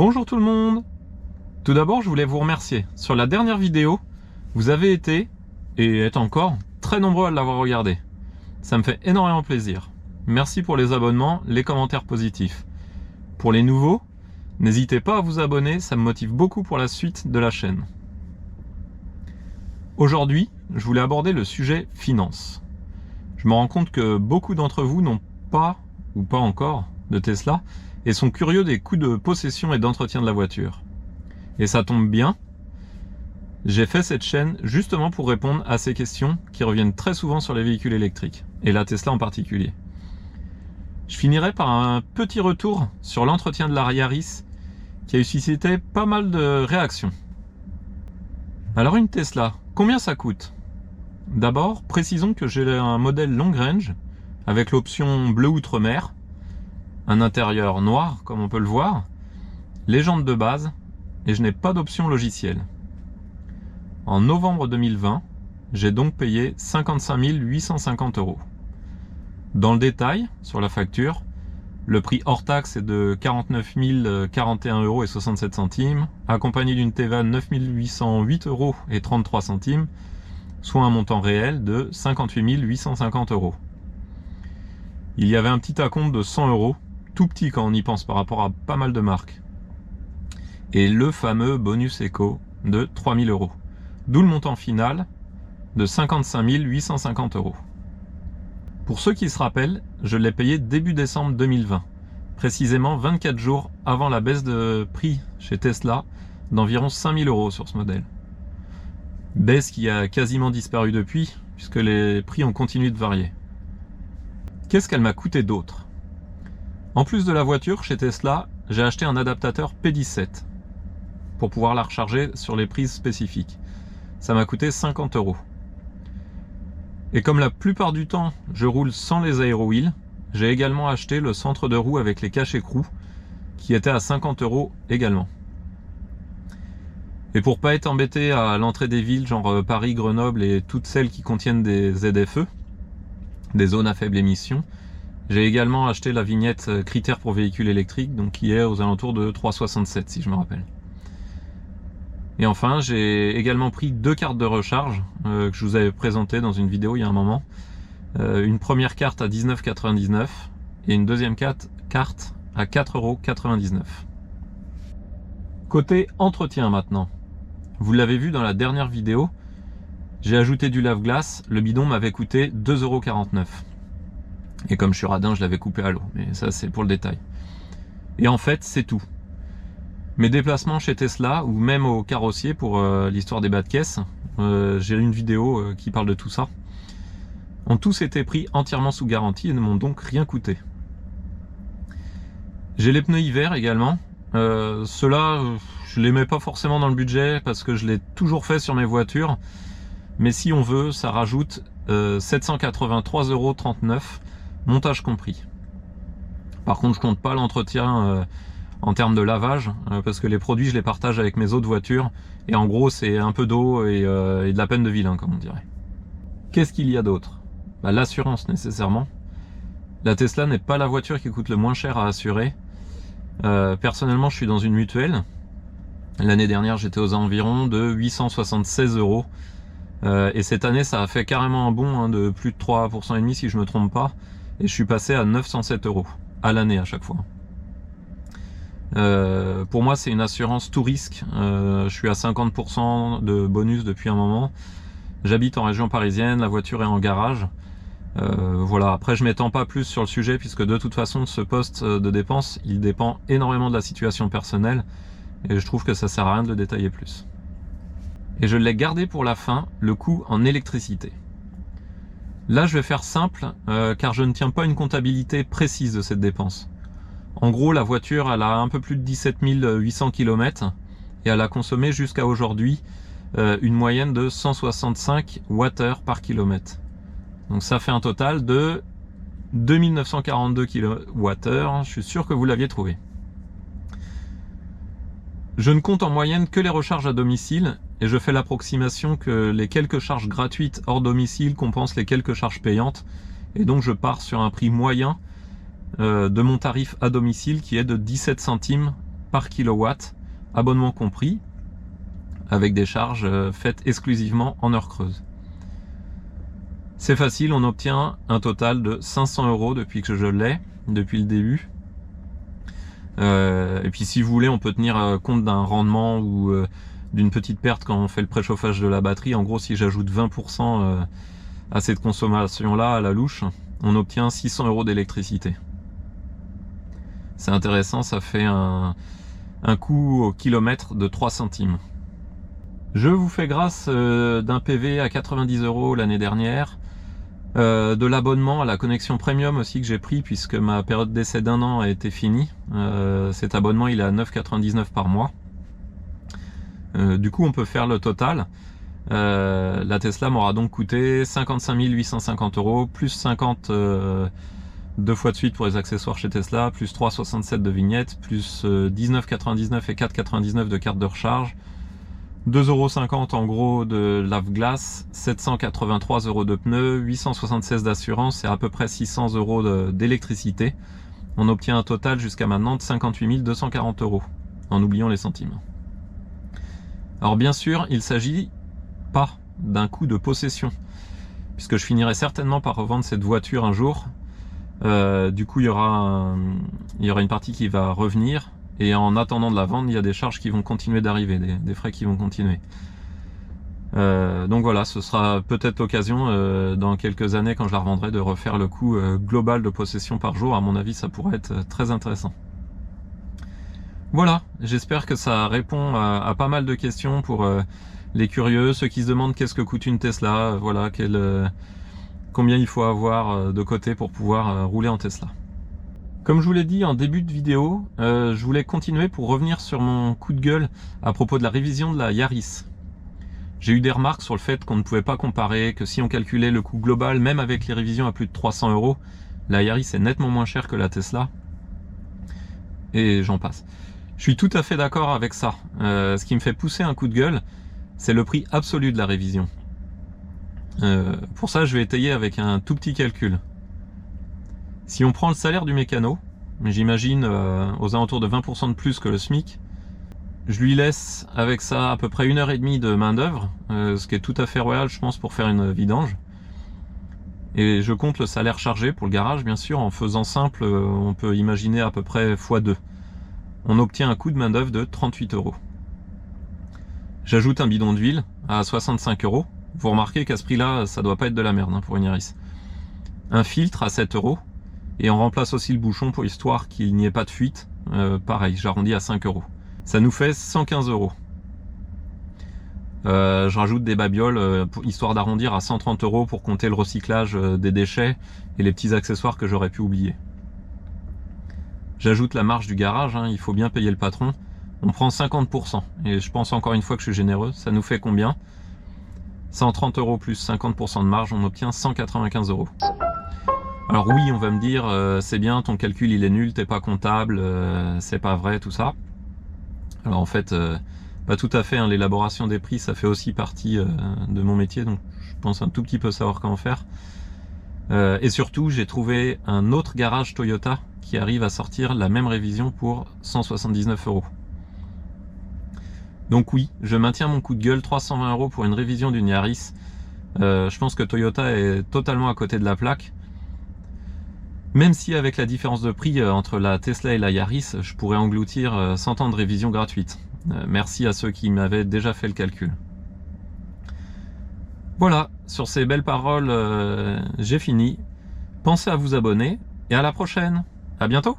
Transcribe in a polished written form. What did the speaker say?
Bonjour tout le monde! Tout d'abord, je voulais vous remercier. Sur la dernière vidéo, vous avez été, et êtes encore, très nombreux à l'avoir regardé. Ça me fait énormément plaisir. Merci pour les abonnements, les commentaires positifs. Pour les nouveaux, n'hésitez pas à vous abonner, ça me motive beaucoup pour la suite de la chaîne. Aujourd'hui, je voulais aborder le sujet finance. Je me rends compte que beaucoup d'entre vous n'ont pas, ou pas encore, de Tesla, et sont curieux des coûts de possession et d'entretien de la voiture. Et ça tombe bien, j'ai fait cette chaîne justement pour répondre à ces questions qui reviennent très souvent sur les véhicules électriques, et la Tesla en particulier. Je finirai par un petit retour sur l'entretien de la Yaris qui a suscité pas mal de réactions. Alors une Tesla, combien ça coûte? D'abord, précisons que j'ai un modèle long range avec l'option bleu outre-mer, un intérieur noir comme on peut le voir, les jantes de base et je n'ai pas d'option logicielle. En novembre 2020, j'ai donc payé 55 850 €. Dans le détail, sur la facture, le prix hors taxe est de 49 041,67 €, accompagné d'une TVA de 9 808,33 €, soit un montant réel de 58 850 €. Il y avait un petit acompte de 100 €, tout petit quand on y pense par rapport à pas mal de marques. Et le fameux bonus éco de 3 000 €. D'où le montant final de 55 850 €. Pour ceux qui se rappellent, je l'ai payé début décembre 2020, précisément 24 jours avant la baisse de prix chez Tesla d'environ 5 000 € sur ce modèle. Baisse qui a quasiment disparu depuis, puisque les prix ont continué de varier. Qu'est-ce qu'elle m'a coûté d'autre? En plus de la voiture, chez Tesla, j'ai acheté un adaptateur P17 pour pouvoir la recharger sur les prises spécifiques. Ça m'a coûté 50 €. Et comme la plupart du temps, je roule sans les aérowheels, j'ai également acheté le centre de roue avec les caches écrous, qui était à 50 € également. Et pour pas être embêté à l'entrée des villes, genre Paris, Grenoble et toutes celles qui contiennent des ZFE, des zones à faible émission, j'ai également acheté la vignette critères pour véhicules électriques, donc qui est aux alentours de 3,67 si je me rappelle. Et enfin, j'ai également pris 2 cartes de recharge que je vous avais présentées dans une vidéo il y a un moment. Une première carte à 19,99 € et une deuxième carte à 4,99 €. Côté entretien maintenant. Vous l'avez vu dans la dernière vidéo, j'ai ajouté du lave-glace, le bidon m'avait coûté 2,49 €. Et comme je suis radin, je l'avais coupé à l'eau, mais ça c'est pour le détail. Et en fait, c'est tout. Mes déplacements chez Tesla, ou même au carrossier pour l'histoire des bas de caisse, j'ai une vidéo qui parle de tout ça, ont tous été pris entièrement sous garantie et ne m'ont donc rien coûté. J'ai les pneus hiver également. Ceux-là, je les mets pas forcément dans le budget parce que je l'ai toujours fait sur mes voitures. Mais si on veut, ça rajoute 783,39 €, montage compris. Par contre, je compte pas l'entretien en termes de lavage, parce que les produits, je les partage avec mes autres voitures. Et en gros, c'est un peu d'eau et de la peine de vilain, comme on dirait. Qu'est-ce qu'il y a d'autre? L'assurance, nécessairement. La Tesla n'est pas la voiture qui coûte le moins cher à assurer. Personnellement, je suis dans une mutuelle. L'année dernière, j'étais aux environs de 876 €. Et cette année, ça a fait carrément un bond de plus de 3,5 % si je me trompe pas. Et je suis passé à 907 € à l'année à chaque fois. Pour moi, c'est une assurance tout risque. Je suis à 50% de bonus depuis un moment. J'habite en région parisienne, la voiture est en garage. Voilà. Après, je m'étends pas plus sur le sujet puisque de toute façon, ce poste de dépense, il dépend énormément de la situation personnelle. Et je trouve que ça sert à rien de le détailler plus. Et je l'ai gardé pour la fin, le coût en électricité. Là, je vais faire simple, car je ne tiens pas une comptabilité précise de cette dépense. En gros, la voiture, elle a un peu plus de 17 800 km et elle a consommé jusqu'à aujourd'hui une moyenne de 165 Wh par kilomètre. Donc ça fait un total de 2942 kWh. Je suis sûr que vous l'aviez trouvé. Je ne compte en moyenne que les recharges à domicile et je fais l'approximation que les quelques charges gratuites hors domicile compensent les quelques charges payantes. Et donc je pars sur un prix moyen de mon tarif à domicile qui est de 17 centimes par kilowatt, abonnement compris, avec des charges faites exclusivement en heure creuse. C'est facile, on obtient un total de 500 € depuis que je l'ai, depuis le début. Et puis si vous voulez, on peut tenir compte d'un rendement ou d'une petite perte quand on fait le préchauffage de la batterie. En gros, si j'ajoute 20% à cette consommation-là, à la louche, on obtient 600 € d'électricité. C'est intéressant, ça fait un coût au kilomètre de 3 centimes. Je vous fais grâce d'un PV à 90 € l'année dernière, de l'abonnement à la connexion premium aussi que j'ai pris puisque ma période d'essai d'1 an a été finie. Cet abonnement il est à 9,99 € par mois. Du coup on peut faire le total. La Tesla m'aura donc coûté 55 850 € plus 50 deux fois de suite pour les accessoires chez Tesla, plus 3,67 € de vignette, plus 19,99 € et 4,99 € de carte de recharge, 2,50 € en gros de lave-glace, 783 € de pneus, 876 d'assurance et à peu près 600 € d'électricité. On obtient un total jusqu'à maintenant de 58 240 €, en oubliant les centimes. Alors bien sûr, il ne s'agit pas d'un coût de possession, puisque je finirai certainement par revendre cette voiture un jour. Du coup, il y aura une partie qui va revenir. Et en attendant de la vendre, il y a des charges qui vont continuer d'arriver, des frais qui vont continuer. Donc voilà, ce sera peut-être l'occasion dans quelques années, quand je la revendrai, de refaire le coût global de possession par jour. À mon avis, ça pourrait être très intéressant. Voilà, j'espère que ça répond à pas mal de questions pour les curieux, ceux qui se demandent qu'est-ce que coûte une Tesla, voilà, combien il faut avoir de côté pour pouvoir rouler en Tesla. Comme je vous l'ai dit en début de vidéo, je voulais continuer pour revenir sur mon coup de gueule à propos de la révision de la Yaris. J'ai eu des remarques sur le fait qu'on ne pouvait pas comparer, que si on calculait le coût global, même avec les révisions à plus de 300 €, la Yaris est nettement moins chère que la Tesla. Et j'en passe. Je suis tout à fait d'accord avec ça. Ce qui me fait pousser un coup de gueule, c'est le prix absolu de la révision. Pour ça, je vais étayer avec un tout petit calcul. Si on prend le salaire du mécano, j'imagine aux alentours de 20% de plus que le SMIC, je lui laisse avec ça à peu près 1h30 de main d'œuvre, ce qui est tout à fait royal je pense pour faire une vidange. Et je compte le salaire chargé pour le garage, bien sûr. En faisant simple, on peut imaginer à peu près x2. On obtient un coût de main d'œuvre de 38 €. J'ajoute un bidon d'huile à 65 €. Vous remarquez qu'à ce prix-là, ça doit pas être de la merde pour une Yaris. Un filtre à 7 €. Et on remplace aussi le bouchon pour histoire qu'il n'y ait pas de fuite. Pareil, j'arrondis à 5 €. Ça nous fait 115 €. Je rajoute des babioles histoire d'arrondir à 130 € pour compter le recyclage des déchets et les petits accessoires que j'aurais pu oublier. J'ajoute la marge du garage, il faut bien payer le patron. On prend 50%. Et je pense encore une fois que je suis généreux. Ça nous fait combien? 130 € plus 50% de marge, on obtient 195 €. Alors oui, on va me dire, c'est bien, ton calcul il est nul, t'es pas comptable, c'est pas vrai, tout ça. Alors en fait, pas tout à fait, l'élaboration des prix, ça fait aussi partie de mon métier, donc je pense un tout petit peu savoir comment faire. Et surtout, j'ai trouvé un autre garage Toyota qui arrive à sortir la même révision pour 179 €. Donc oui, je maintiens mon coup de gueule, 320 € pour une révision d'une Yaris. Je pense que Toyota est totalement à côté de la plaque. Même si avec la différence de prix entre la Tesla et la Yaris, je pourrais engloutir 100 ans de révision gratuite. Merci à ceux qui m'avaient déjà fait le calcul. Voilà, sur ces belles paroles, j'ai fini. Pensez à vous abonner et à la prochaine. À bientôt!